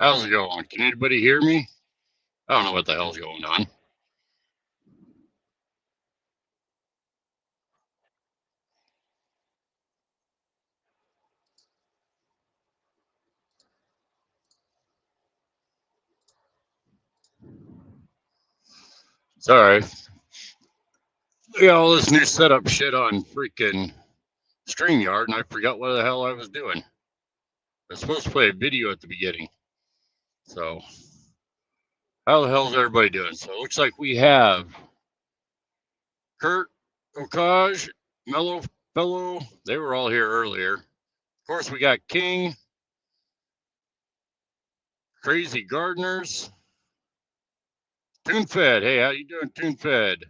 How's it going? Can anybody hear me? I don't know what the hell's going on. It's all right. We got all this new setup shit on freaking StreamYard, and I forgot what the hell I was doing. I was supposed to play a video at the beginning. So, how the hell's everybody doing? So, it looks like we have Kurt, Okaj, Mellow Fellow. They were all here earlier. Of course, we got King, Crazy Gardeners, TuneFed. Hey, how you doing, TuneFed?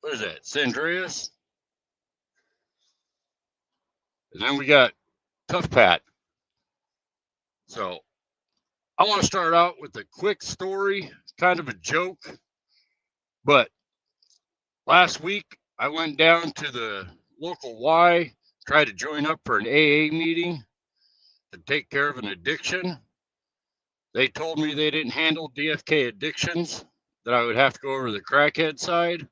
What is that? Sandreas? And then we got Tough Pat. So I want to start out with a quick story, kind of a joke. But last week I went down to the local Y, tried to join up for an AA meeting to take care of an addiction. They told me they didn't handle DFK addictions, that I would have to go over to the crackhead side.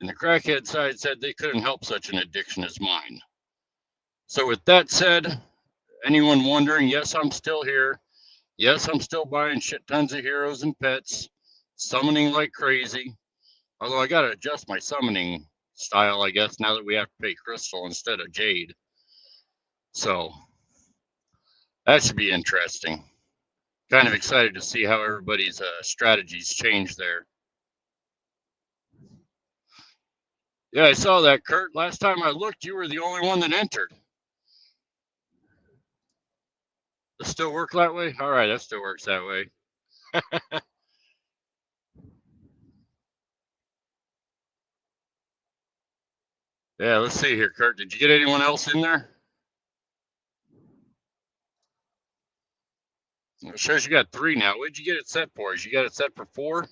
And the crackhead side said they couldn't help such an addiction as mine. So with that said, anyone wondering, yes, I'm still here. Yes, I'm still buying shit tons of heroes and pets, summoning like crazy. Although I got to adjust my summoning style, I guess, now that we have to pay crystal instead of jade. So that should be interesting. Kind of excited to see how everybody's strategies change there. Yeah, I saw that, Kurt. Last time I looked, you were the only one that entered. Does it still work that way? All right, that still works that way. Yeah, let's see here, Kurt. Did you get anyone else in there? It shows you got 3 now. What did you get it set for? You got it set for 4?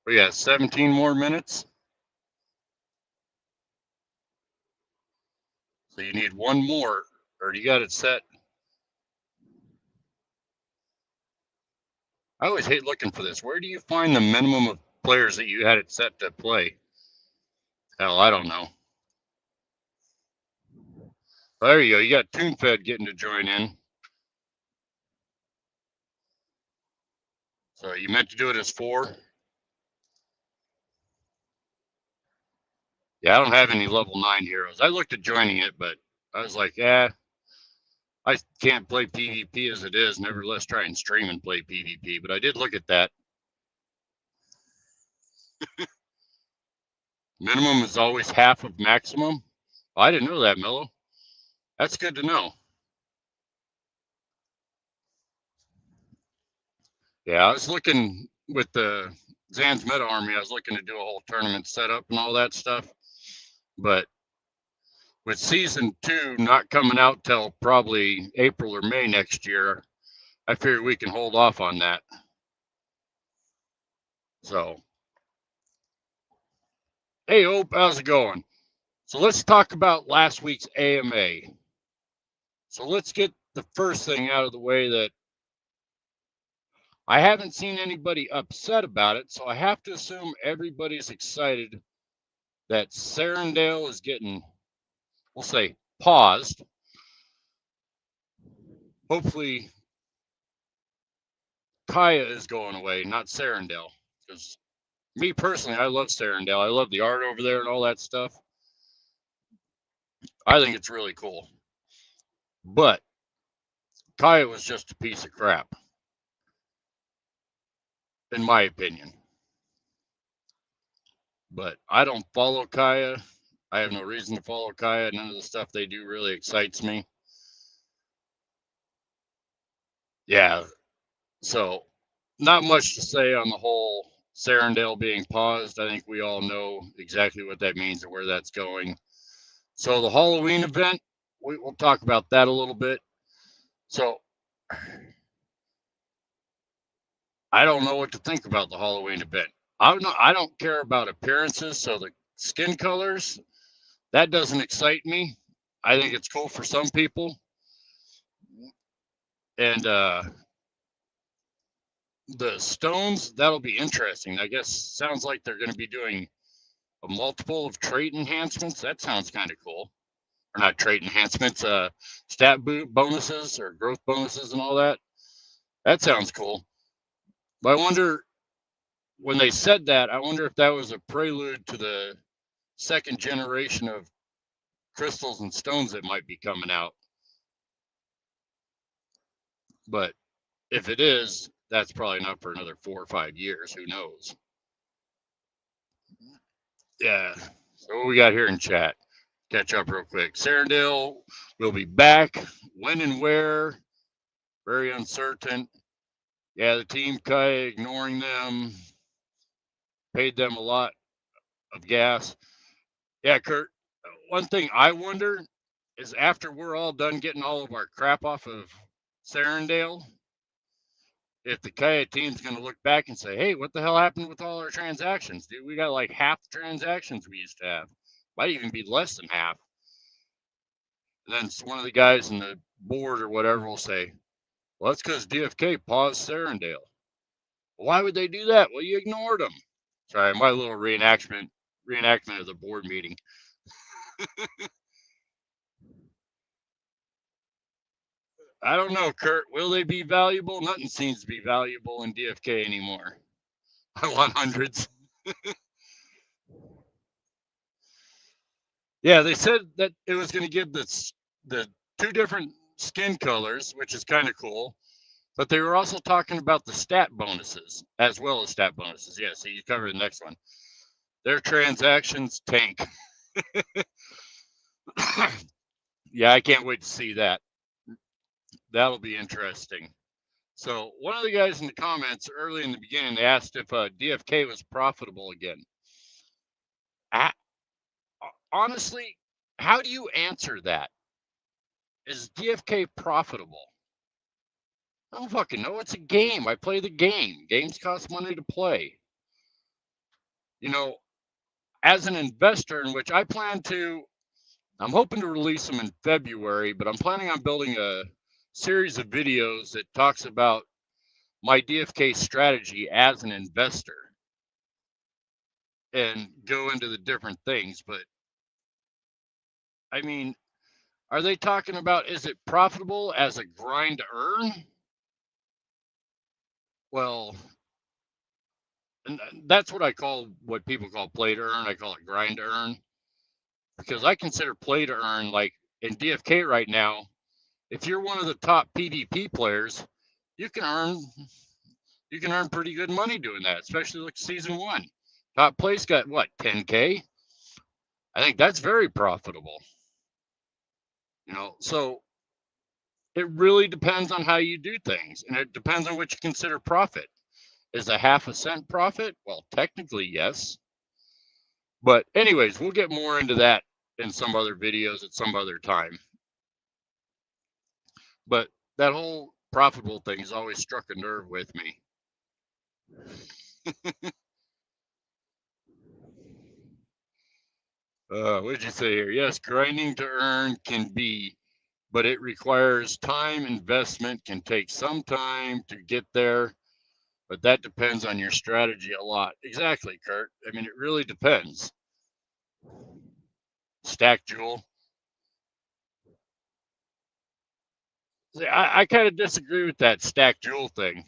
We got 17 more minutes. So you need 1 more, or you got it set. I always hate looking for this. Where do you find the minimum of players that you had it set to play? Hell, I don't know. Well, there you go. You got TuneFed getting to join in. So you meant to do it as 4? Yeah, I don't have any level 9 heroes. I looked at joining it, but I was like, I can't play PvP as it is. Nevertheless, try and stream and play PvP. But I did look at that. Minimum is always half of maximum. Oh, I didn't know that, Mello. That's good to know. Yeah, I was looking with the Zan's Meta Army. I was looking to do a whole tournament setup and all that stuff. But with season 2 not coming out till probably April or May next year, I figure we can hold off on that. So, hey, Ope, how's it going? So let's talk about last week's AMA. So let's get the first thing out of the way that I haven't seen anybody upset about it. So I have to assume everybody's excited that Sarandale is getting, we'll say, paused. Hopefully, Kaya is going away, not Sarandale. Because me personally, I love Sarandale. I love the art over there and all that stuff. I think it's really cool. But Kaya was just a piece of crap, in my opinion. But I don't follow Kaya. I have no reason to follow Kaya. None of the stuff they do really excites me. Yeah. So, not much to say on the whole Sarandale being paused. I think we all know exactly what that means and where that's going. So, the Halloween event, we'll talk about that a little bit. So, I don't know what to think about the Halloween event. I don't care about appearances, so the skin colors, That doesn't excite me. I think it's cool for some people. And the stones, that'll be interesting. I guess sounds like they're going to be doing a multiple of trait enhancements. That sounds kind of cool. Or not trait enhancements, stat bonuses or growth bonuses and all that. That sounds cool. But I wonder, when they said that, I wonder if that was a prelude to the second generation of crystals and stones that might be coming out. But if it is, that's probably not for another 4 or 5 years. Who knows? Yeah. So what we got here in chat? Catch up real quick. Sarandale will be back. When and where? Very uncertain. Yeah, the team Kaya ignoring them. Paid them a lot of gas. Yeah, Kurt. One thing I wonder is after we're all done getting all of our crap off of Sarandale, if the Kaya team's going to look back and say, hey, what the hell happened with all our transactions? Dude, we got like half the transactions we used to have. Might even be less than half. And then one of the guys in the board or whatever will say, well, that's because DFK paused Sarandale. Well, why would they do that? Well, you ignored them. Sorry, my little reenactment of the board meeting. I don't know, Kurt. Will they be valuable? Nothing seems to be valuable in DFK anymore. I want hundreds. Yeah, they said that it was going to give the 2 different skin colors, which is kind of cool. But they were also talking about the stat bonuses as well as stat bonuses. Yeah, so you cover the next one. Their transactions tank. Yeah, I can't wait to see that. That'll be interesting. So one of the guys in the comments early in the beginning, they asked if DFK was profitable again. Honestly, how do you answer that? Is DFK profitable? I don't fucking know. It's a game. I play the game. Games cost money to play. You know, as an investor, in which I'm hoping to release them in February, but I'm planning on building a series of videos that talks about my DFK strategy as an investor and go into the different things. But I mean, are they talking about, is it profitable as a grind to earn? Well, and that's what people call play to earn. I call it grind to earn, because I consider play to earn, like in DFK right now, if you're one of the top PvP players, you can earn pretty good money doing that, especially like season 1. Top place got what, 10K? I think that's very profitable. So it really depends on how you do things, and it depends on what you consider profit. Is a half a cent profit? Well, technically, yes. But anyways, we'll get more into that in some other videos at some other time. But that whole profitable thing has always struck a nerve with me. What did you say here? Yes, grinding to earn can be, but it requires time, investment, can take some time to get there, but that depends on your strategy a lot. Exactly, Kurt. I mean, it really depends. Stack Jewel. I kind of disagree with that Stack Jewel thing.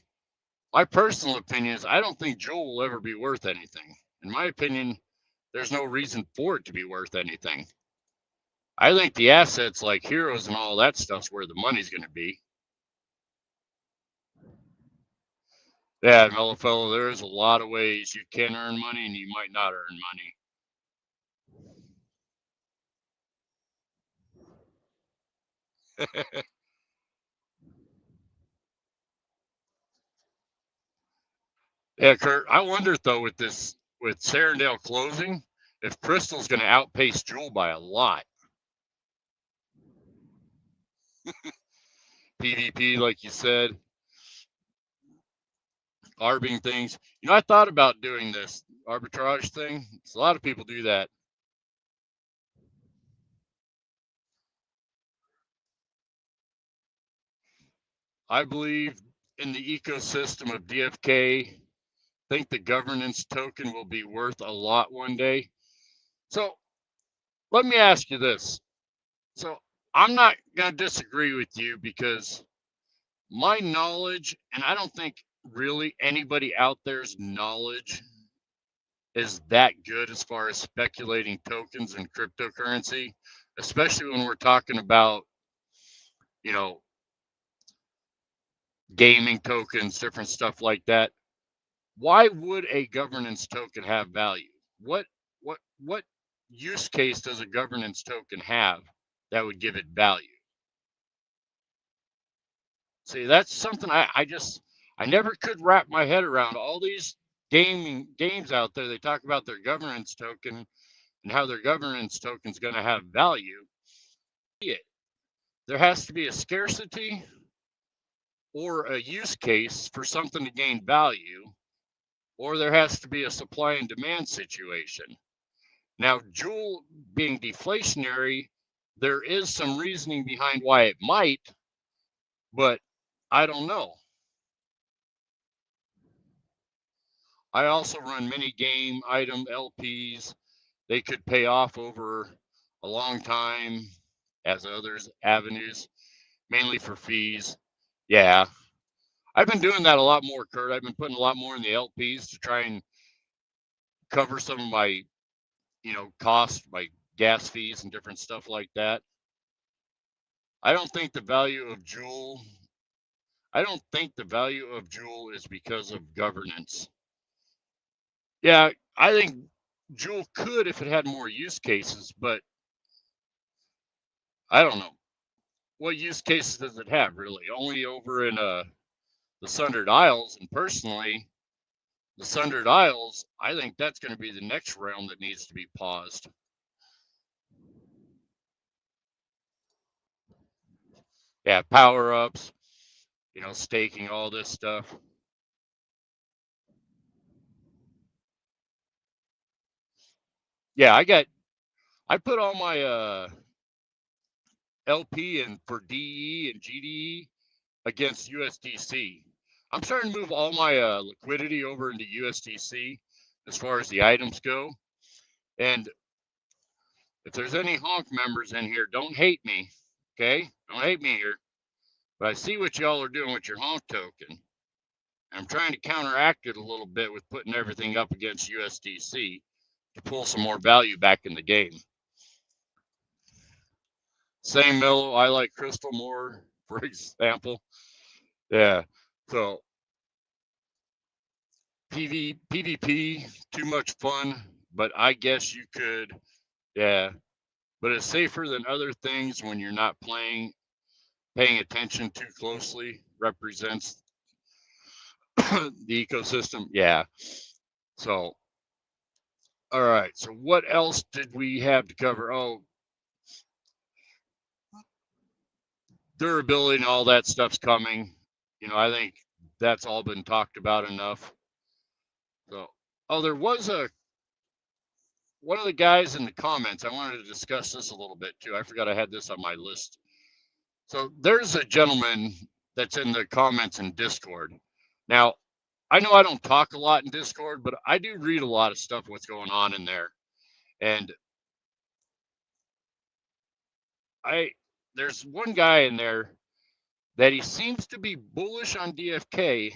My personal opinion is I don't think Jewel will ever be worth anything. In my opinion, there's no reason for it to be worth anything. I think the assets like heroes and all that stuff's where the money's going to be. Yeah, mellow fellow, there's a lot of ways you can earn money and you might not earn money. Yeah, Kurt, I wonder though with Sarandale closing, if Crystal's going to outpace Jewel by a lot. PvP, like you said, arbing things. I thought about doing this arbitrage thing. A lot of people do that. I believe in the ecosystem of DFK. Think the governance token will be worth a lot one day. So let me ask you this. So I'm not going to disagree with you because my knowledge, and I don't think really anybody out there's knowledge is that good as far as speculating tokens and cryptocurrency, especially when we're talking about, you know, gaming tokens, different stuff like that. Why would a governance token have value? What use case does a governance token have that would give it value? See, that's something I never could wrap my head around. All these games out there, they talk about their governance token and how their governance token is going to have value. There has to be a scarcity or a use case for something to gain value, or there has to be a supply and demand situation. Now, Joule being deflationary, there is some reasoning behind why it might, but I don't know. I also run mini game item LPs. They could pay off over a long time as others avenues, mainly for fees. Yeah, I've been doing that a lot more, Kurt. I've been putting a lot more in the LPs to try and cover some of my, costs, my gas fees and different stuff like that. I don't think the value of Joule, I don't think the value of Joule is because of governance. Yeah, I think Joule could if it had more use cases, but I don't know. What use cases does it have really? Only over in the Sundered Isles, and personally, the Sundered Isles, I think that's going to be the next realm that needs to be paused. Yeah, power ups, staking, all this stuff. Yeah, I put all my LP in for DE and GDE against USDC. I'm starting to move all my liquidity over into USDC as far as the items go. And if there's any honk members in here, don't hate me, okay? Don't hate me here. But I see what y'all are doing with your honk token. I'm trying to counteract it a little bit with putting everything up against USDC to pull some more value back in the game. Same mellow, I like crystal more, for example. Yeah, so PvP, too much fun, but I guess you could, yeah. But it's safer than other things when you're not paying attention too closely, represents the ecosystem. Yeah. So, all right. So what else did we have to cover? Oh, durability and all that stuff's coming. I think that's all been talked about enough. So, oh, there was one of the guys in the comments. I wanted to discuss this a little bit too. I forgot I had this on my list. So there's a gentleman that's in the comments in Discord. Now, I know I don't talk a lot in Discord, but I do read a lot of stuff, what's going on in there. And there's one guy in there that he seems to be bullish on DFK,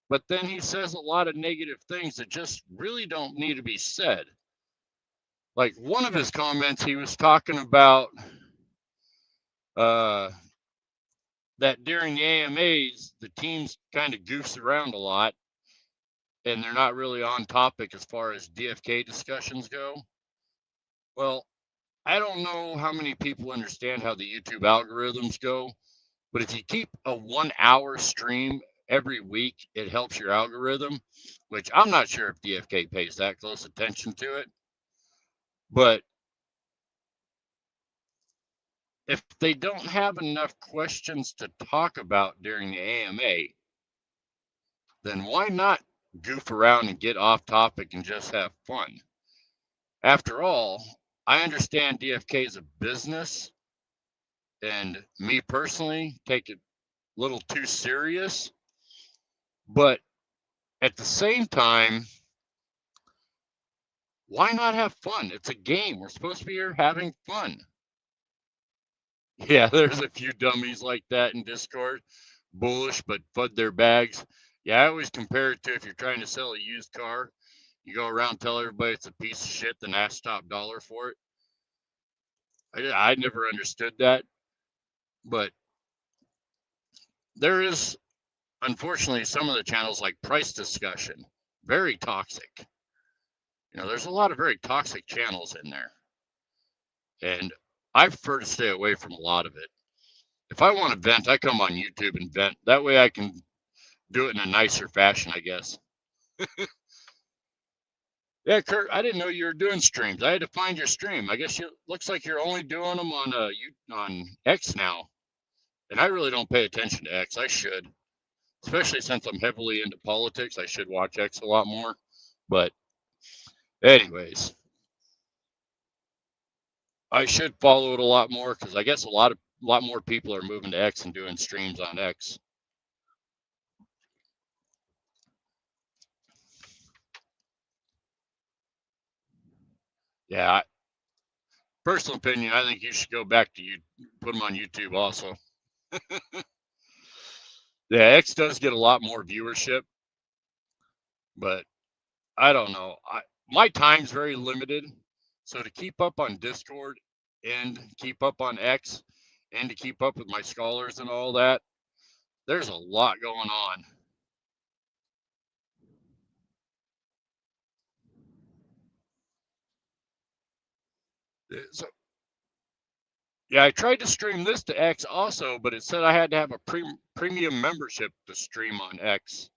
but then he says a lot of negative things that just really don't need to be said. Like one of his comments, he was talking about that during the AMAs, the teams kind of goofs around a lot and they're not really on topic as far as DFK discussions go. Well, I don't know how many people understand how the YouTube algorithms go, but if you keep a 1 hour stream every week, it helps your algorithm, which I'm not sure if DFK pays that close attention to it. But if they don't have enough questions to talk about during the AMA, then why not goof around and get off topic and just have fun? After all, I understand DFK is a business, and me personally take it a little too serious. But at the same time, why not have fun? It's a game. We're supposed to be here having fun. Yeah, there's a few dummies like that in Discord. Bullish, but fud their bags. Yeah, I always compare it to if you're trying to sell a used car, you go around tell everybody it's a piece of shit, then ask top dollar for it. I never understood that, but there is unfortunately some of the channels like price discussion, very toxic. There's a lot of very toxic channels in there, and I prefer to stay away from a lot of it. If I want to vent, I come on YouTube and vent. That way I can do it in a nicer fashion, I guess. Yeah, Kurt, I didn't know you were doing streams. I had to find your stream. I guess you looks like you're only doing them on X now, and I really don't pay attention to X. I should, especially since I'm heavily into politics. I should watch X a lot more. But anyways, I should follow it a lot more because I guess a lot more people are moving to X and doing streams on X. Yeah, personal opinion, I think you should go back to put them on YouTube also. Yeah, X does get a lot more viewership, but I don't know. My time's very limited, so to keep up on Discord and keep up on X and to keep up with my scholars and all that, there's a lot going on. So yeah, I tried to stream this to X also, but it said I had to have a premium membership to stream on X.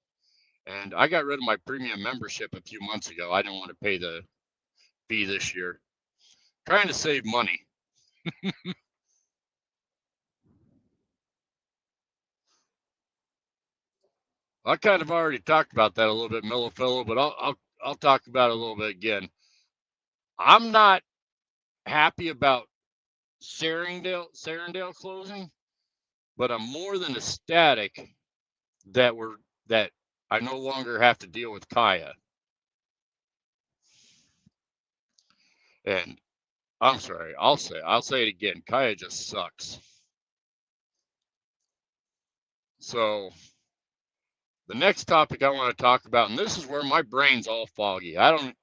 And I got rid of my premium membership a few months ago. I didn't want to pay the fee this year. Trying to save money. I kind of already talked about that a little bit, Mellow Fellow, but I'll talk about it a little bit again. I'm not happy about Serendale closing, but I'm more than ecstatic that I no longer have to deal with Kaya. And I'm sorry, I'll say it again. Kaya just sucks. So the next topic I want to talk about, and this is where my brain's all foggy. I don't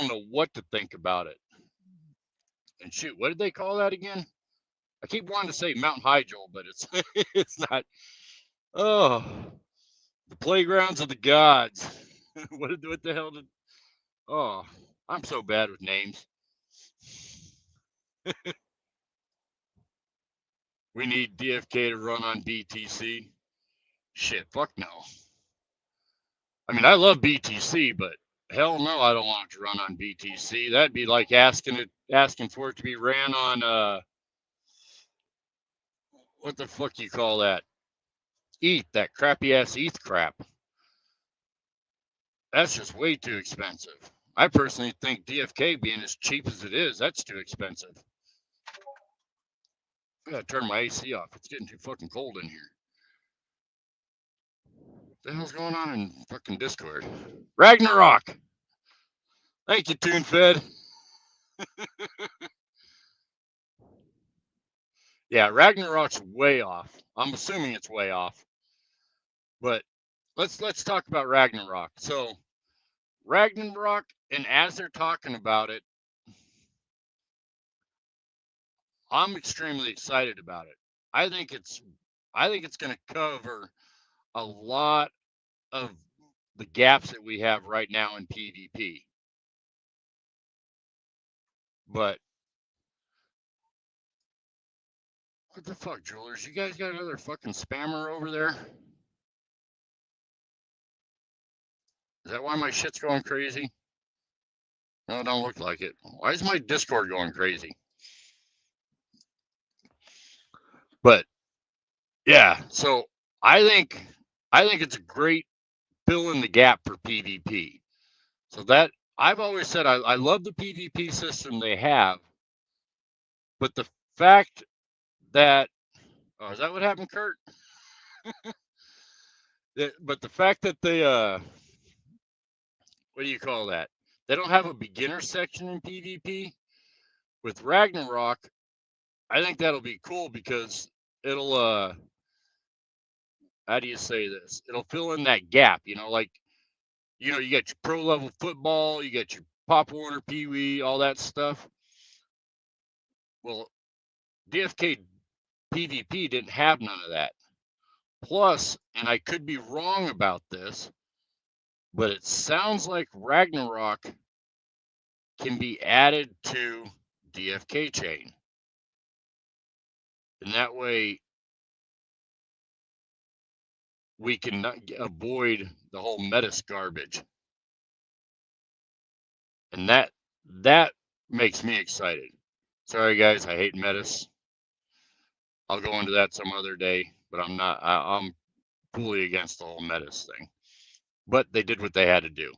know what to think about it. And shoot, what did they call that again? I keep wanting to say Mount Hydel, but it's it's not. Oh, the playgrounds of the gods. what the hell did? Oh, I'm so bad with names. We need DFK to run on BTC. Shit, fuck no. I mean, I love BTC, but hell no, I don't want it to run on BTC. That'd be like asking for it to be ran on what the fuck you call that? ETH, that crappy ass ETH crap. That's just way too expensive. I personally think DFK being as cheap as it is, that's too expensive. I gotta turn my AC off. It's getting too fucking cold in here. What the hell's going on in fucking Discord? Ragnarok! Thank you, TuneFed. Yeah, Ragnarok's way off. I'm assuming it's way off. But let's talk about Ragnarok. So Ragnarok, and as they're talking about it, I'm extremely excited about it. I think it's going to cover a lot of the gaps that we have right now in PvP. But what the fuck, jewelers? You guys got another fucking spammer over there? Is that why my shit's going crazy? No, it don't look like it. Why is my Discord going crazy? But yeah, so I think it's a great fill in the gap for PvP. So that I've always said I love the PvP system they have, but the fact that, oh, is that what happened, Kurt? But the fact that they, what do you call that? They don't have a beginner section in PvP. With Ragnarok, I think that'll be cool because it'll, how do you say this? It'll fill in that gap, like, you got your pro level football, you got your Pop Warner, Pee Wee, all that stuff. Well, DFK PvP didn't have none of that. Plus, and I could be wrong about this, but it sounds like Ragnarok can be added to DFK chain. And that way we can avoid the whole Metis garbage. And that makes me excited. Sorry guys, I hate Metis. I'll go into that some other day, but I'm fully against the whole Metis thing. But they did what they had to do.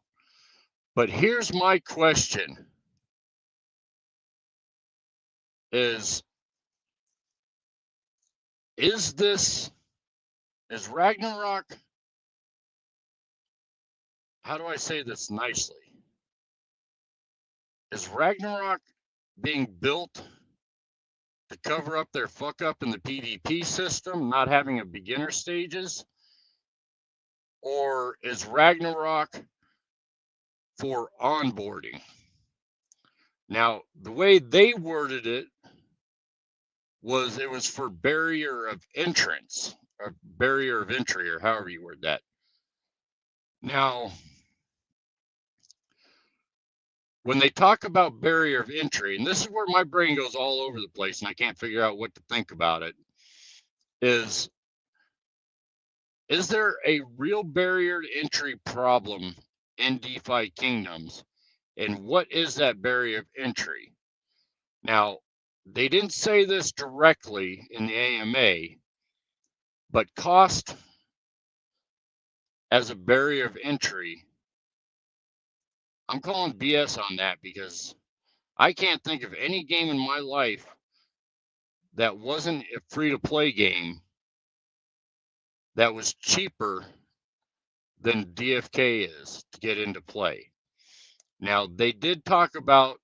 But here's my question. Is Ragnarok, how do I say this nicely? Is Ragnarok being built to cover up their fuck up in the PvP system, not having a beginner stages? Or is Ragnarok for onboarding? Now, the way they worded it was for barrier of entrance, or barrier of entry, or however you word that. Now, when they talk about barrier of entry, and this is where my brain goes all over the place and I can't figure out what to think about it, is there a real barrier to entry problem in DeFi Kingdoms? And what is that barrier of entry? Now, they didn't say this directly in the AMA, but cost as a barrier of entry, I'm calling BS on that because I can't think of any game in my life that wasn't a free-to-play game that was cheaper than DFK is to get into play. Now, they did talk about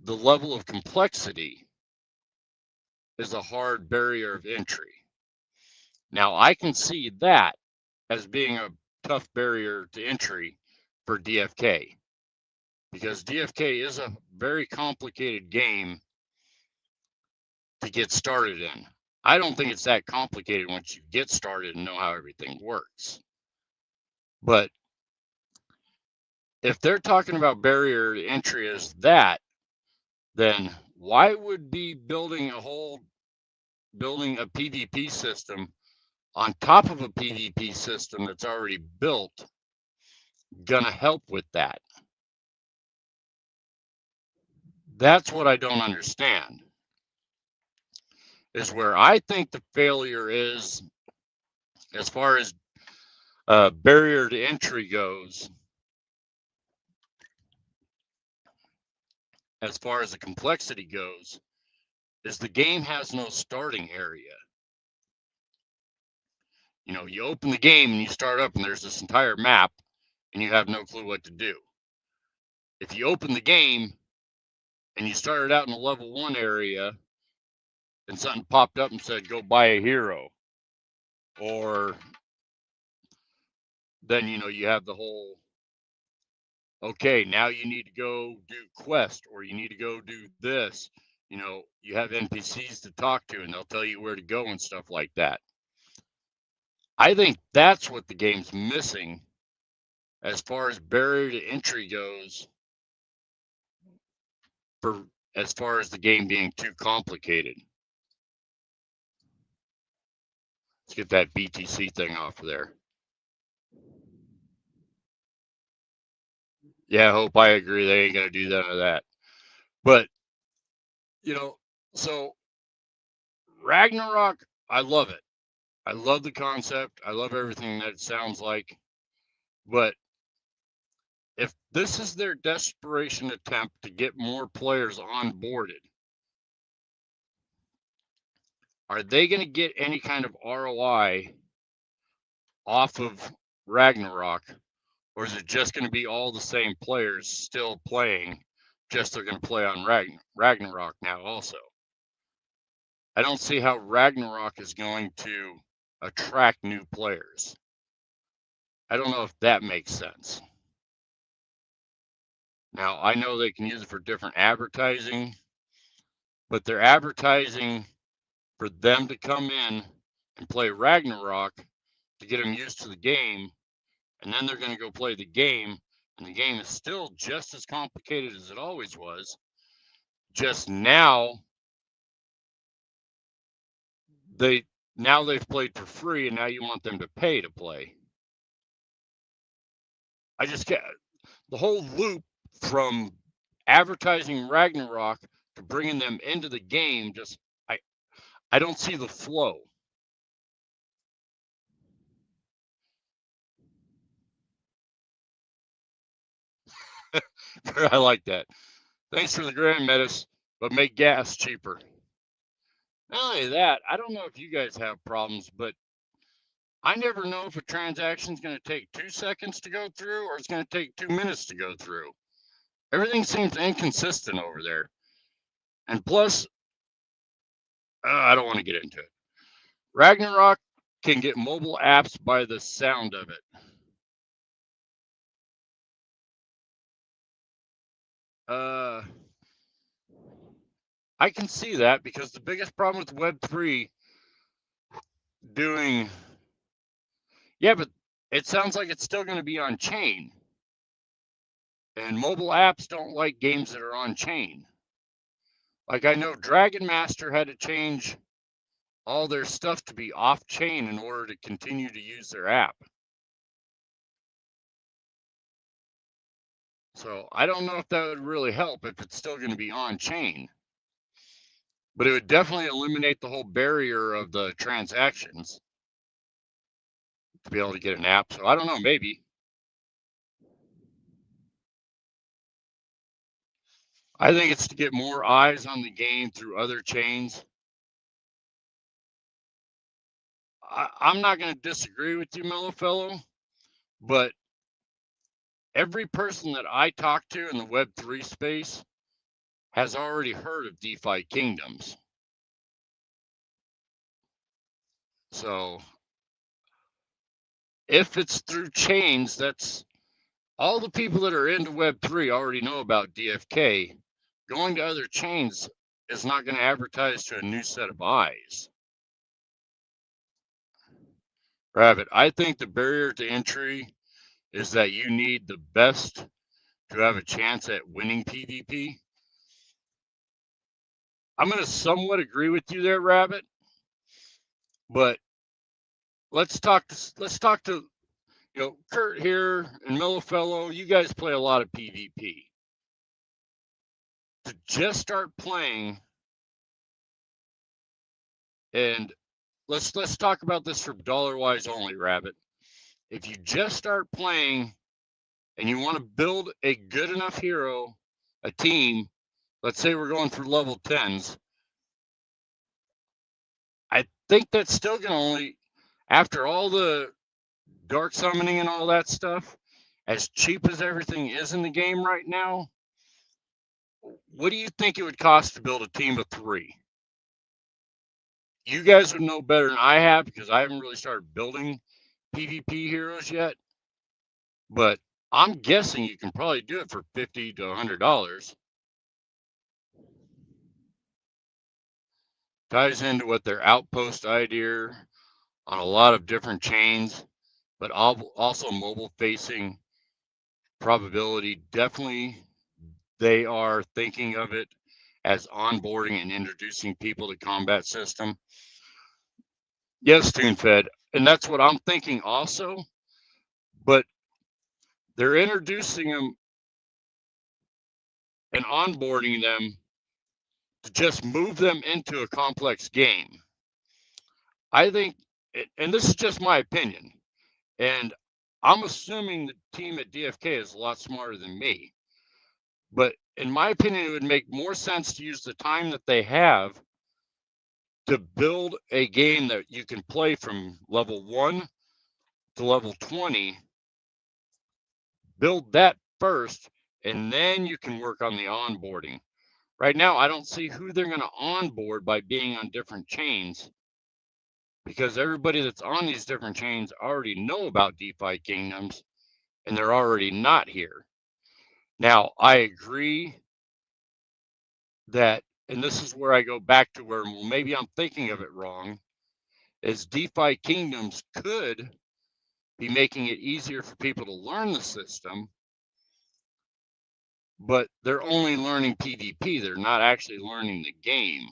the level of complexity is a hard barrier of entry. Now, I can see that as being a tough barrier to entry for DFK because DFK is a very complicated game to get started in. I don't think it's that complicated once you get started and know how everything works. But if they're talking about barrier to entry as that, then why would be building a PvP system on top of a PvP system that's already built gonna help with that? That's what I don't understand. Is where I think the failure is as far as barrier to entry goes, as far as the complexity goes, is the game has no starting area. You open the game and you start up and there's this entire map and you have no clue what to do. If you open the game and you started out in a level 1 area and something popped up and said, go buy a hero, or then, you have the whole, okay, now you need to go do quest, or you need to go do this. You have NPCs to talk to and they'll tell you where to go and stuff like that. I think that's what the game's missing as far as barrier to entry goes, as far as the game being too complicated. Let's get that BTC thing off of there. Yeah, Hope, I agree. They ain't going to do none of that. But, so Ragnarok, I love it. I love the concept. I love everything that it sounds like. But if this is their desperation attempt to get more players onboarded, are they going to get any kind of ROI off of Ragnarok, or is it just going to be all the same players still playing, just they're going to play on Ragnarok now also? I don't see how Ragnarok is going to attract new players. I don't know if that makes sense. Now, I know they can use it for different advertising, but they're advertising for them to come in and play Ragnarok to get them used to the game, and then they're going to go play the game, and the game is still just as complicated as it always was. Just now, they've played for free, and now you want them to pay to play. I just can't. The whole loop from advertising Ragnarok to bringing them into the game, just I don't see the flow. I like that. Thanks for the grand menace, but make gas cheaper. Not only that, I don't know if you guys have problems, but I never know if a transaction is going to take 2 seconds to go through or it's going to take 2 minutes to go through. Everything seems inconsistent over there. And plus, I don't want to get into it. Ragnarok can get mobile apps by the sound of it. I can see that because the biggest problem with Web3 doing, yeah, but it sounds like it's still going to be on chain. And mobile apps don't like games that are on chain. Like I know Dragon Master had to change all their stuff to be off chain in order to continue to use their app. So I don't know if that would really help if it's still going to be on chain. But it would definitely eliminate the whole barrier of the transactions to be able to get an app. So I don't know, maybe. I think it's to get more eyes on the game through other chains. I'm not going to disagree with you, Mellow Fellow, but every person that I talk to in the Web3 space has already heard of DeFi Kingdoms. So if it's through chains, that's all the people that are into Web3 already know about DFK. Going to other chains is not going to advertise to a new set of eyes. Rabbit, I think the barrier to entry is that you need the best to have a chance at winning PvP. I'm going to somewhat agree with you there, Rabbit, but let's talk to Kurt here and Mellow Fellow. You guys play a lot of PvP. To just start playing, and let's talk about this for dollar wise only, Rabbit. If you just start playing and you want to build a good enough hero, a team, let's say we're going for level 10s, I think that's still going to only, after all the dark summoning and all that stuff, as cheap as everything is in the game right now, what do you think it would cost to build a team of 3? You guys would know better than I have because I haven't really started building PvP heroes yet. But I'm guessing you can probably do it for $50 to $100. Ties into what their outpost idea on a lot of different chains, but also mobile facing probability. Definitely they are thinking of it as onboarding and introducing people to combat system. Yes, TuneFed, and that's what I'm thinking also, but they're introducing them and onboarding them to just move them into a complex game. I think, and this is just my opinion, and I'm assuming the team at DFK is a lot smarter than me, but in my opinion, it would make more sense to use the time that they have to build a game that you can play from level 1 to level 20, build that first, and then you can work on the onboarding. Right now, I don't see who they're going to onboard by being on different chains, because everybody that's on these different chains already know about DeFi Kingdoms, and they're already not here. Now, I agree that, and this is where I go back to where, well, maybe I'm thinking of it wrong, is DeFi Kingdoms could be making it easier for people to learn the system, but they're only learning PvP. They're not actually learning the game.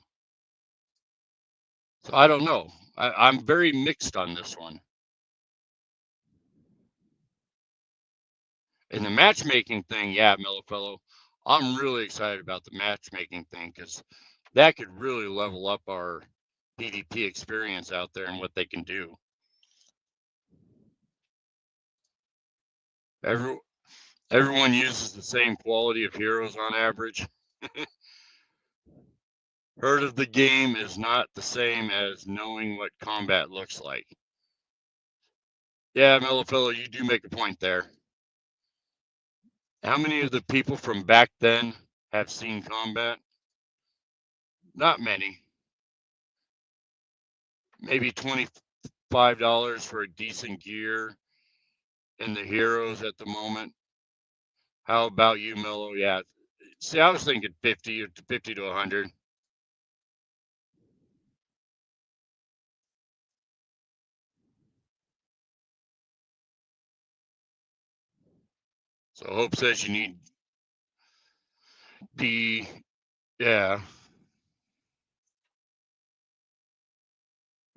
So I don't know. I'm very mixed on this one. And the matchmaking thing, yeah, Mellow Fellow, I'm really excited about the matchmaking thing, because that could really level up our PvP experience out there and what they can do. Everyone uses the same quality of heroes on average. Heard of the game is not the same as knowing what combat looks like. Yeah, Mellow Fellow, you do make a point there. How many of the people from back then have seen combat? Not many. Maybe $25 for a decent gear and the heroes at the moment. How about you, Mellow? Yeah. See, I was thinking 50 to 100. So Hope says you need the, yeah.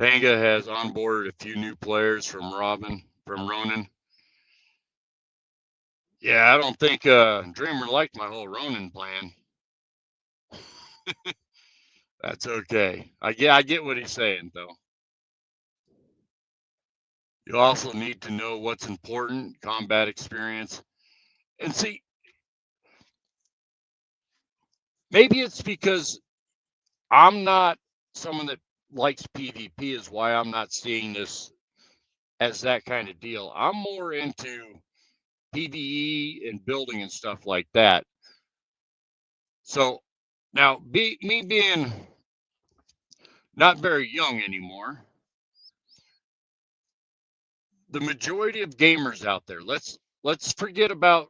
Panga has onboarded a few new players from Ronin. Yeah, I don't think Dreamer liked my whole Ronin plan. That's okay. I get what he's saying, though. You also need to know what's important, combat experience. And see, maybe it's because I'm not someone that likes PvP, is why I'm not seeing this as that kind of deal. I'm more into PvE and building and stuff like that. So now, me being not very young anymore, the majority of gamers out there, let's forget about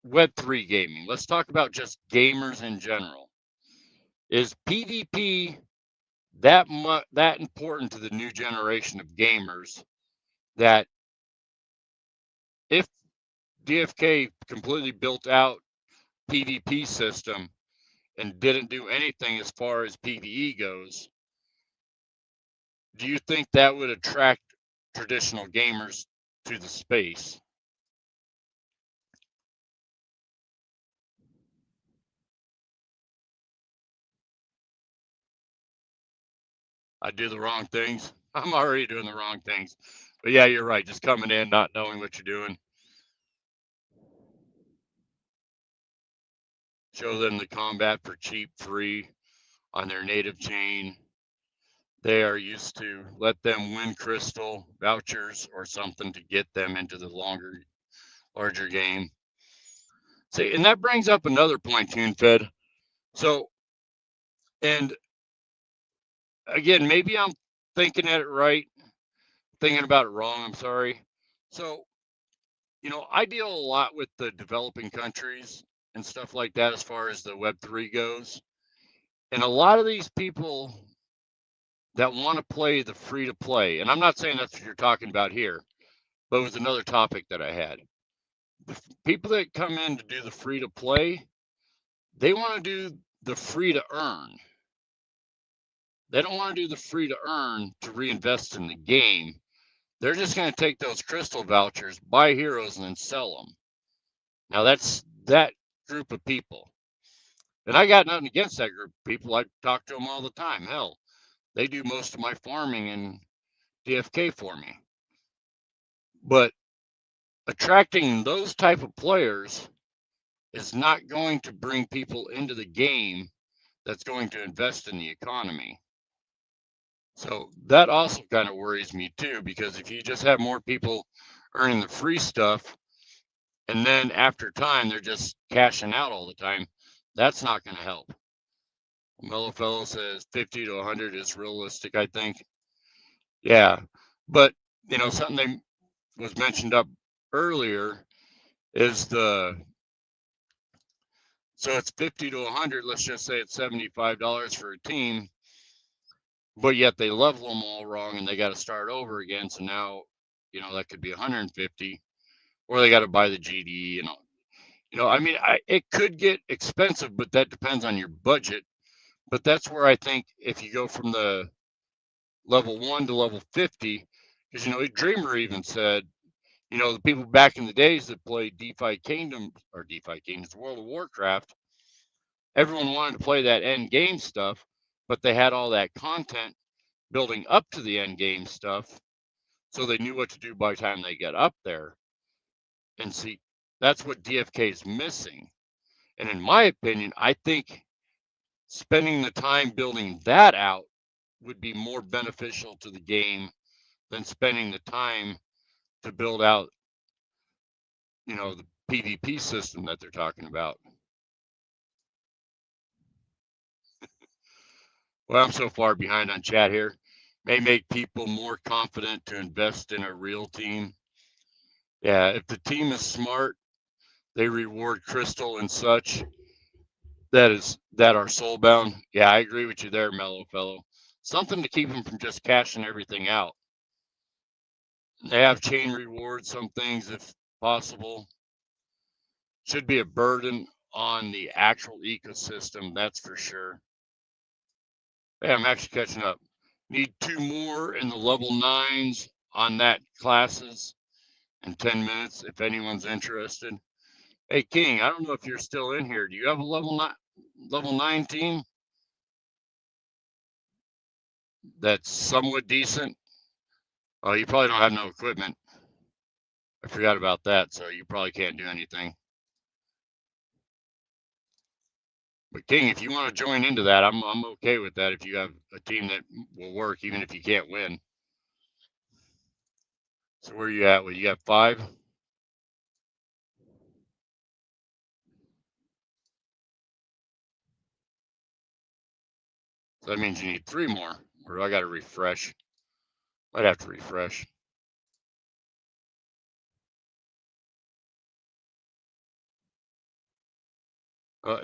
Web3 gaming. Let's talk about just gamers in general. Is PvP that important to the new generation of gamers, that if DFK completely built out PvP system and didn't do anything as far as PvE goes, do you think that would attract traditional gamers to the space? I do the wrong things. I'm already doing the wrong things. But yeah, you're right. Just coming in, not knowing what you're doing. Show them the combat for cheap, free on their native chain. They are used to. Let them win crystal vouchers or something to get them into the larger game. See, and that brings up another point, TuneFed. So, and again, maybe I'm thinking at it right, thinking about it wrong. I'm sorry. So, I deal a lot with the developing countries and stuff like that as far as the Web3 goes. And a lot of these people that want to play the free to play, and I'm not saying that's what you're talking about here, but it was another topic that I had. The people that come in to do the free to play, they want to do the free to earn. They don't want to do the free to earn to reinvest in the game. They're just going to take those crystal vouchers, buy heroes, and then sell them. Now, that's that group of people. And I got nothing against that group of people. I talk to them all the time. Hell, they do most of my farming in DFK for me. But attracting those type of players is not going to bring people into the game that's going to invest in the economy. So that also kind of worries me too, because if you just have more people earning the free stuff, and then after time they're just cashing out all the time, that's not going to help. Mellow Fellow says 50 to 100 is realistic, I think. Yeah, but something that was mentioned up earlier is so it's 50 to 100. Let's just say it's $75 for a team, but yet they level them all wrong and they got to start over again. So now, that could be 150, or they got to buy the GD. I mean, it could get expensive, but that depends on your budget. But that's where I think if you go from the level 1 to level 50, because Dreamer even said, the people back in the days that played DeFi Kingdoms or DeFi Kingdoms, World of Warcraft, everyone wanted to play that end game stuff, but they had all that content building up to the end game stuff, so they knew what to do by the time they got up there. And see, that's what DFK is missing. And in my opinion, I think spending the time building that out would be more beneficial to the game than spending the time to build out, the PvP system that they're talking about. Well, I'm so far behind on chat here. May make people more confident to invest in a real team. Yeah, if the team is smart, they reward Crystal and such that are soulbound. Yeah, I agree with you there, Mellow Fellow. Something to keep them from just cashing everything out. They have chain rewards, some things if possible. Should be a burden on the actual ecosystem, that's for sure. Hey, I'm actually catching up. Need 2 more in the level 9s on that classes in 10 minutes if anyone's interested. Hey, King, I don't know if you're still in here. Do you have a level 9 team that's somewhat decent? Oh, you probably don't have no equipment. I forgot about that, so you probably can't do anything. But King, if you want to join into that, I'm okay with that if you have a team that will work, even if you can't win. So where are you at? Well, you got 5? So that means you need 3 more. Or do I got to refresh? Might have to refresh.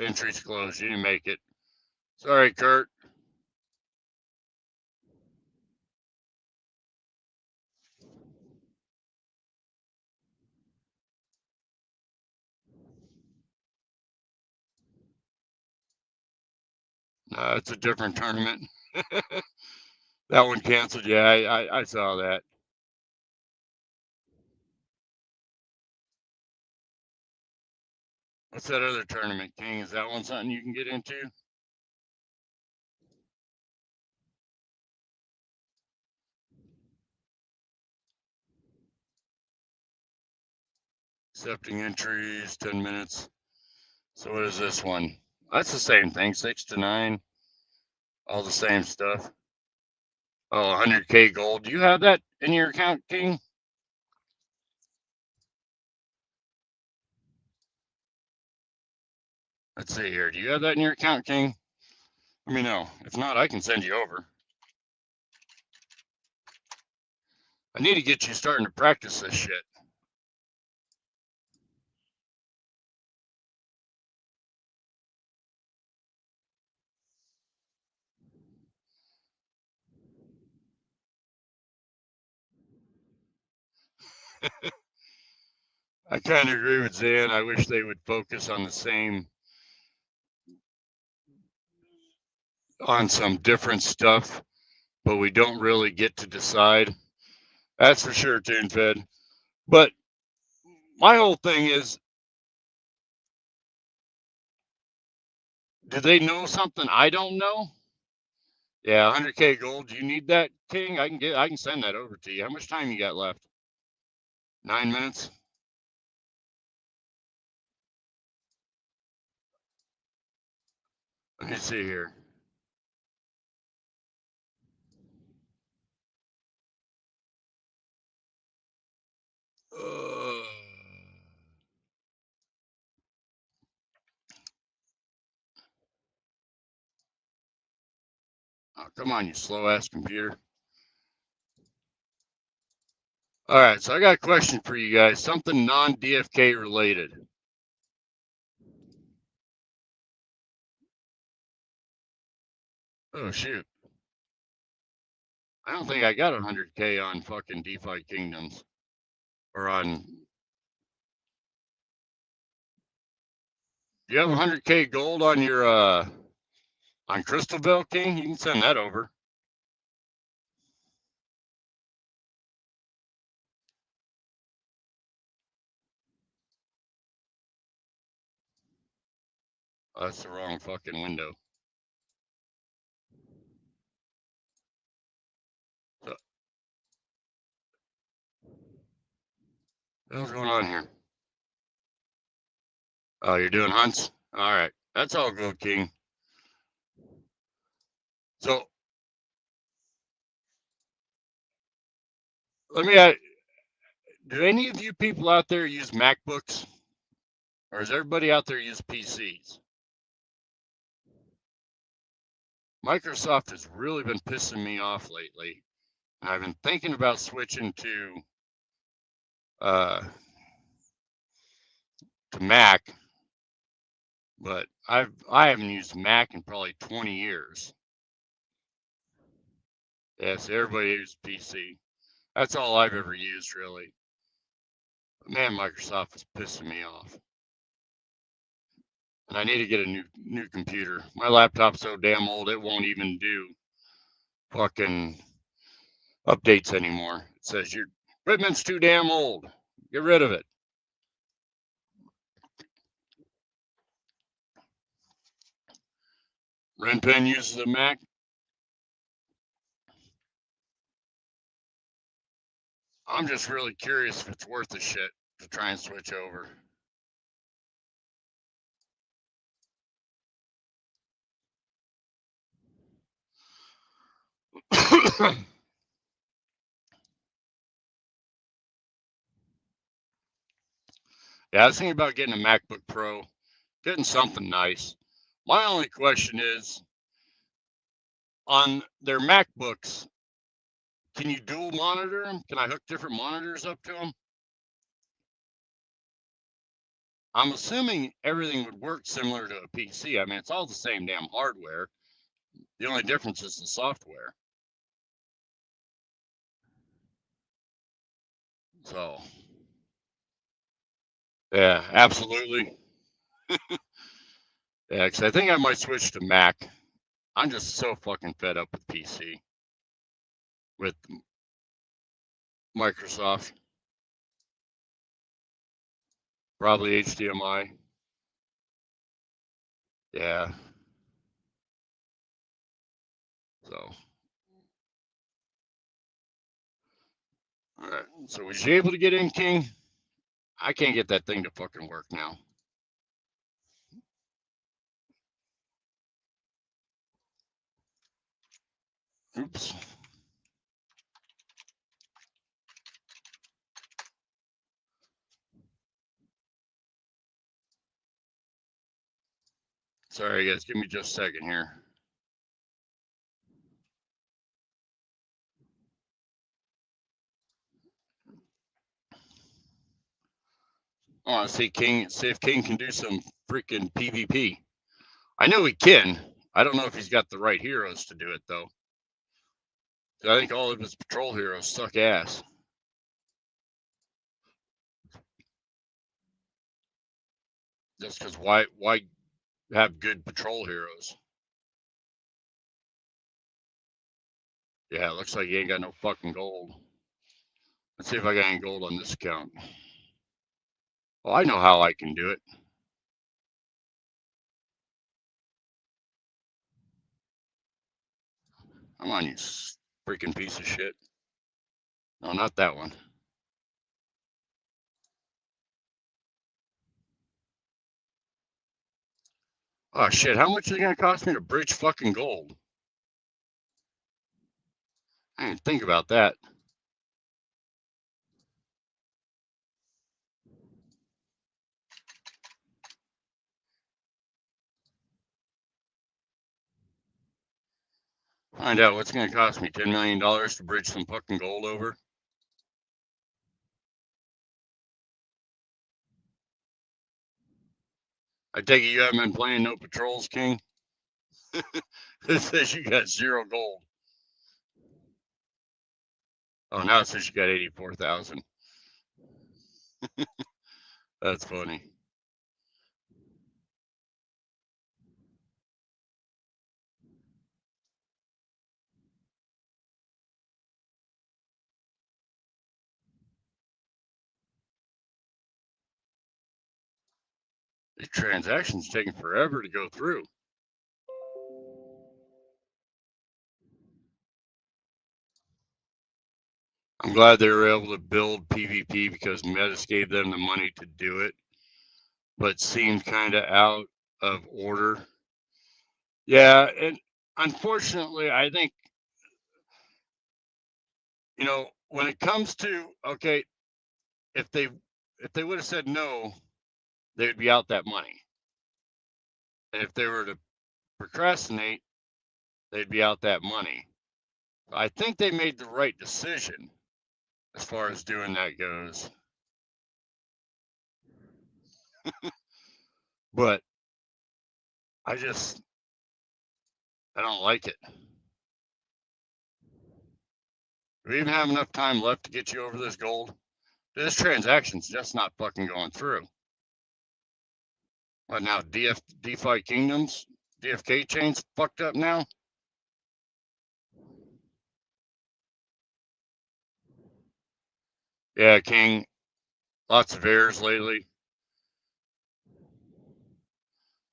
Entry's closed. You didn't make it. Sorry, Kurt. It's a different tournament. That one canceled. Yeah, I saw that. What's that other tournament, King? Is that one something you can get into? Accepting entries, 10 minutes. So what is this one? That's the same thing, 6 to 9. All the same stuff. Oh, 100K gold. Do you have that in your account, King? Let's see here. Do you have that in your account, King? Let me know. If not, I can send you over. I need to get you starting to practice this shit. I kind of agree with Zan. I wish they would focus on some different stuff, but we don't really get to decide. That's for sure, TuneFed. But my whole thing is, do they know something I don't know? Yeah, 100K gold. Do you need that, King? I can send that over to you. How much time you got left? 9 minutes. Let me see here. Oh, come on, you slow-ass computer. All right, so I got a question for you guys, something non-DFK related. Oh, shoot. I don't think I got 100K on fucking DeFi Kingdoms. Or on... Do you have 100K gold on your, on Crystal Bell, King? You can send that over. Oh, that's the wrong fucking window. So, what's going on here? Oh, you're doing hunts? All right. That's all good, King. So, let me ask, do any of you people out there use MacBooks? Or does everybody out there use PCs? Microsoft has really been pissing me off lately. I've been thinking about switching to Mac, but I haven't used Mac in probably 20 years. Yes, everybody uses PC. That's all I've ever used, really. But man, Microsoft is pissing me off. And I need to get a new computer. My laptop's so damn old it won't even do fucking updates anymore. It says your equipment's too damn old. Get rid of it. Renpen uses a Mac. I'm just really curious if it's worth the shit to try and switch over. Yeah, I was thinking about getting a MacBook Pro, getting something nice. My only question is, on their MacBooks, can you dual monitor them? Can I hook different monitors up to them? I'm assuming everything would work similar to a PC. I mean, it's all the same damn hardware. The only difference is the software. So, yeah, absolutely. Yeah, because I think I might switch to Mac. I'm just so fucking fed up with PC, with Microsoft. Probably HDMI. Yeah. So, all right. So, was you able to get in, King? I can't get that thing to fucking work now. Oops. Sorry, guys. Give me just a second here. I want to see if King can do some freaking PvP. I know he can. I don't know if he's got the right heroes to do it, though. I think all of his patrol heroes suck ass. Just because why have good patrol heroes? Yeah, it looks like he ain't got no fucking gold. Let's see if I got any gold on this account. Well, I know how I can do it. Come on, you freaking piece of shit. No, not that one. Oh, shit. How much is it going to cost me to bridge fucking gold? I didn't think about that. Find out what's going to cost me $10 million to bridge some fucking gold over. I take it you haven't been playing no patrols, King? It says you got 0 gold. Oh, now it says you got 84,000. That's funny. These transactions taking forever to go through. I'm glad they were able to build PvP because Metis gave them the money to do it, but seemed kind of out of order. Yeah, and unfortunately, I think, you know, when it comes to, okay, if they would have said no, they would be out that money. And if they were to procrastinate, they'd be out that money. I think they made the right decision as far as doing that goes. But I don't like it. Do we even have enough time left to get you over this gold? This transaction's just not fucking going through. What now? DeFi Kingdoms? DFK chain's fucked up now? Yeah, King. Lots of errors lately.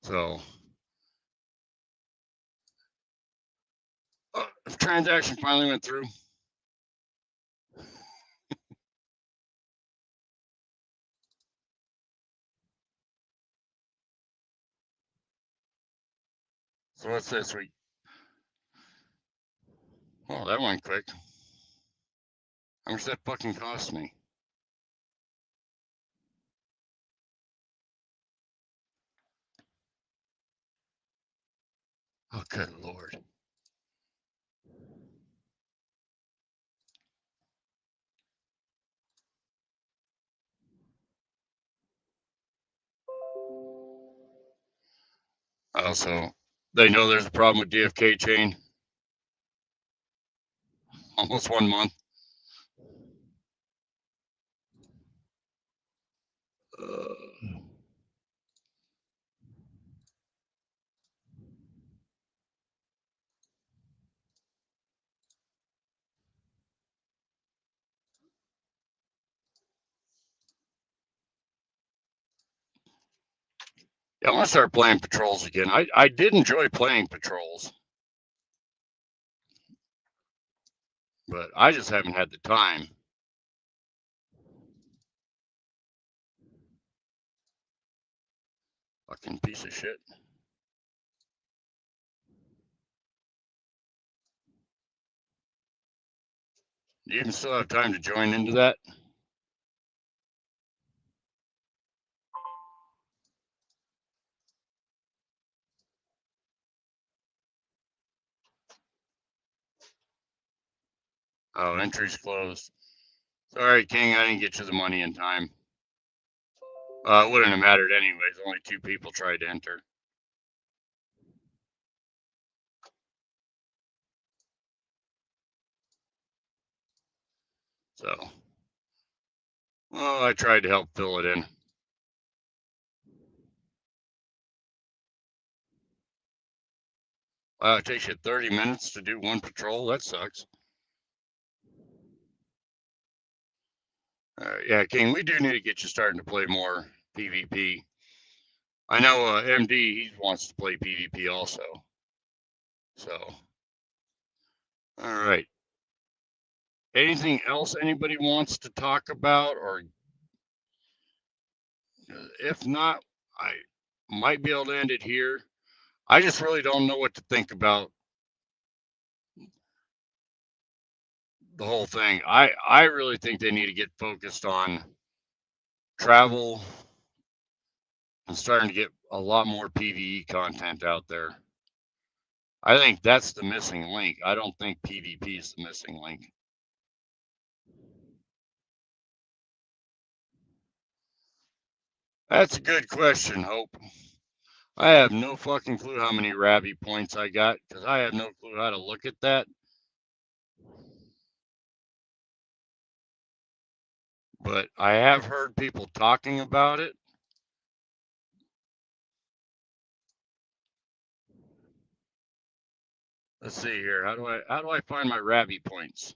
So, the transaction finally went through. So what's this week? Oh, that went quick. How much that fucking cost me? Oh, good Lord. Also, they know there's a problem with DFK chain. Almost 1 month. Yeah, I want to start playing patrols again. I did enjoy playing patrols, but I just haven't had the time. Fucking piece of shit. Do you even still have time to join into that? Oh, entry's closed. Sorry, King, I didn't get you the money in time. It wouldn't have mattered anyways. Only 2 people tried to enter. So, well, I tried to help fill it in. Wow, it takes you 30 minutes to do 1 patrol. That sucks. Yeah, King, we do need to get you starting to play more PvP. I know MD, he wants to play PvP also. So, all right. Anything else anybody wants to talk about? Or if not, I might be able to end it here. I just really don't know what to think about the whole thing. I really think they need to get focused on travel and starting to get a lot more PvE content out there. I think that's the missing link. I don't think PvP is the missing link. That's a good question, Hope. I have no fucking clue how many Rabby points I got because I have no clue how to look at that. But I have heard people talking about it. Let's see here. How do I find my Rabby points?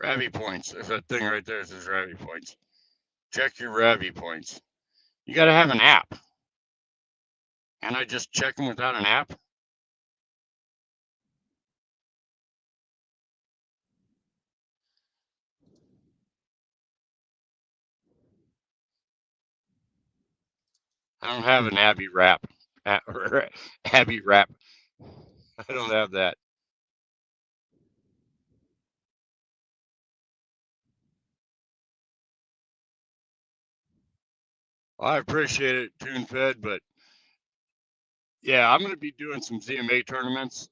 Rabby points. There's that thing right there. It says Rabby points. Check your Rabby points. You got to have an app. Can I just check them without an app? I don't have an Abby wrap. Abby wrap. I don't have that. I appreciate it, TuneFed, but yeah, I'm going to be doing some ZMA tournaments.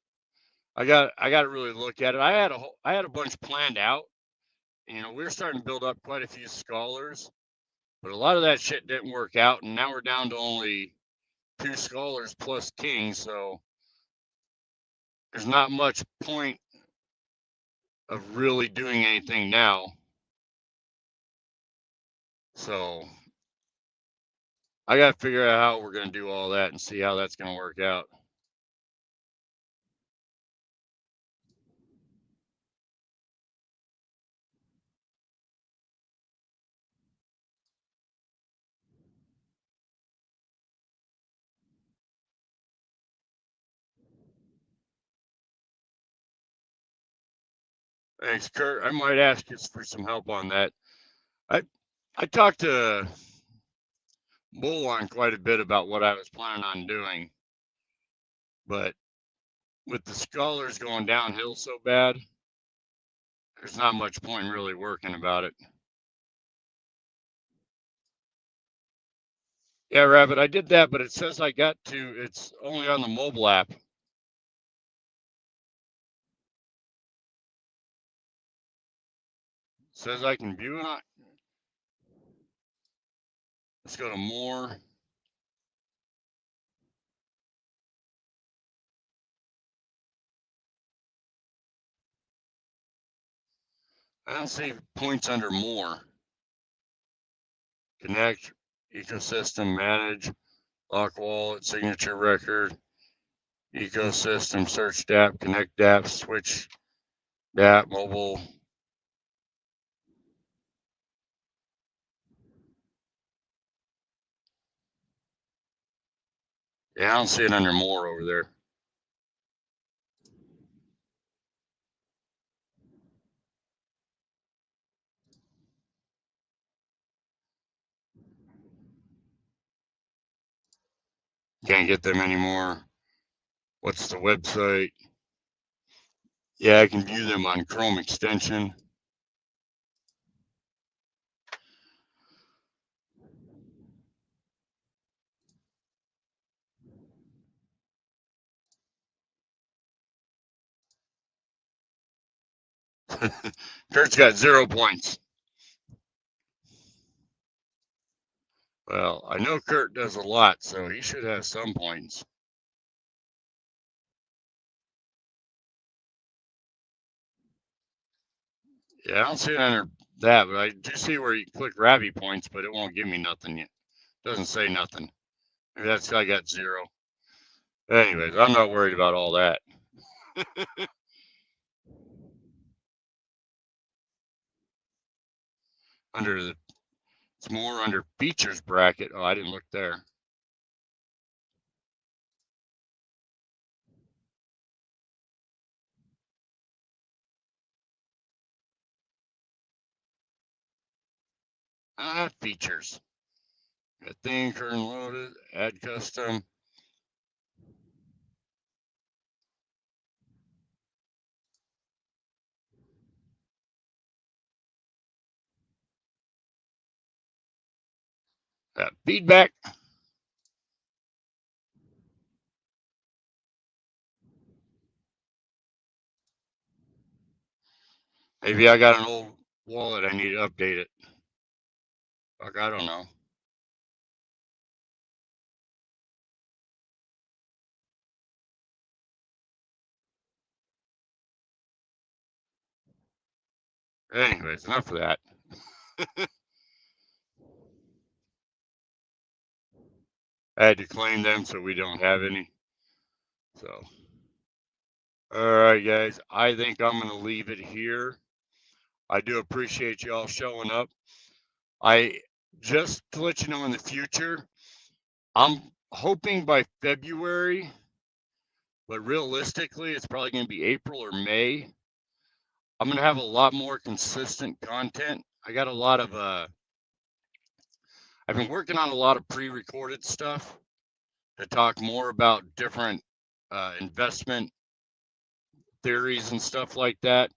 I got to really look at it. I had a bunch planned out. You know, we were starting to build up quite a few scholars, but a lot of that shit didn't work out, and now we're down to only 2 scholars plus kings, so there's not much point of really doing anything now. So I got to figure out how we're going to do all that and see how that's going to work out. Thanks, Kurt. I might ask you for some help on that. I talked to Bull on quite a bit about what I was planning on doing, but with the scholars going downhill so bad, there's not much point in really working about it. Yeah, Rabbit, I did that, but it says it's only on the mobile app. It says I can view it. Let's go to more. I don't see points under more. Connect, ecosystem, manage, lock wallet, signature record, ecosystem, search dApp, connect dApp, switch dApp, mobile. Yeah, I don't see it under more over there. Can't get them anymore. What's the website? Yeah, I can view them on Chrome extension. Kurt's got 0 points. Well, I know Kurt does a lot, so he should have some points. Yeah, I don't see it under that, but I do see where you click Rabby points, but it won't give me nothing yet. Doesn't say nothing. Maybe that's I got 0. Anyways, I'm not worried about all that. It's more under features bracket. Oh, I didn't look there. Features. Got thing, current loaded, add custom. Feedback. Maybe I got an old wallet. I need to update it. Fuck, I don't know. Anyways, enough of that. I had to claim them so we don't have any. So, all right, guys. I think I'm going to leave it here. I do appreciate y'all showing up. Just to let you know in the future, I'm hoping by February, but realistically, it's probably going to be April or May. I'm going to have a lot more consistent content. I got a lot of, I've been working on a lot of pre-recorded stuff to talk more about different investment theories and stuff like that,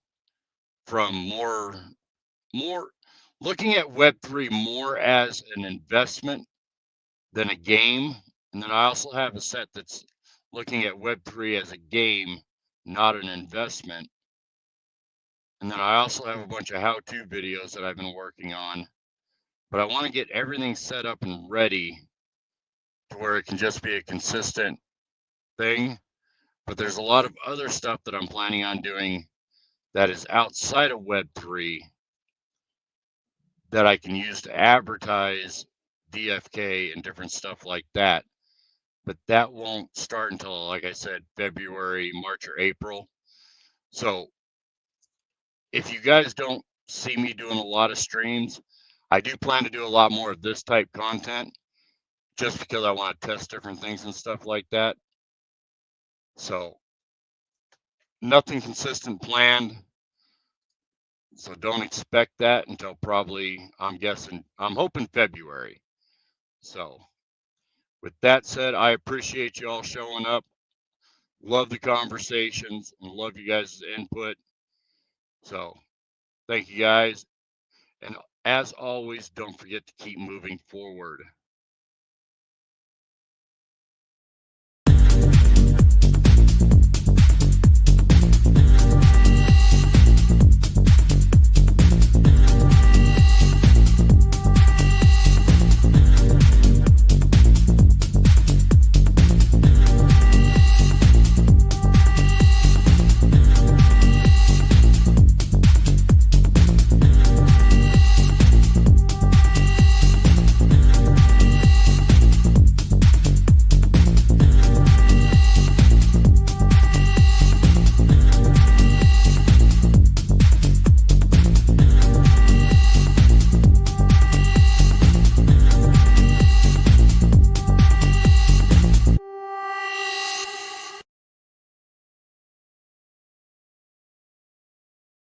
from more looking at Web3 more as an investment than a game. And then I also have a set that's looking at Web3 as a game, not an investment. And then I also have a bunch of how-to videos that I've been working on. But I want to get everything set up and ready to where it can just be a consistent thing. But there's a lot of other stuff that I'm planning on doing that is outside of Web3 that I can use to advertise DFK and different stuff like that. But that won't start until, like I said, February, March, or April. So if you guys don't see me doing a lot of streams, I do plan to do a lot more of this type content just because I want to test different things and stuff like that. So nothing consistent planned. So don't expect that until probably, I'm hoping February. So with that said, I appreciate you all showing up. Love the conversations and love you guys' input. So thank you guys. And as always, don't forget to keep moving forward.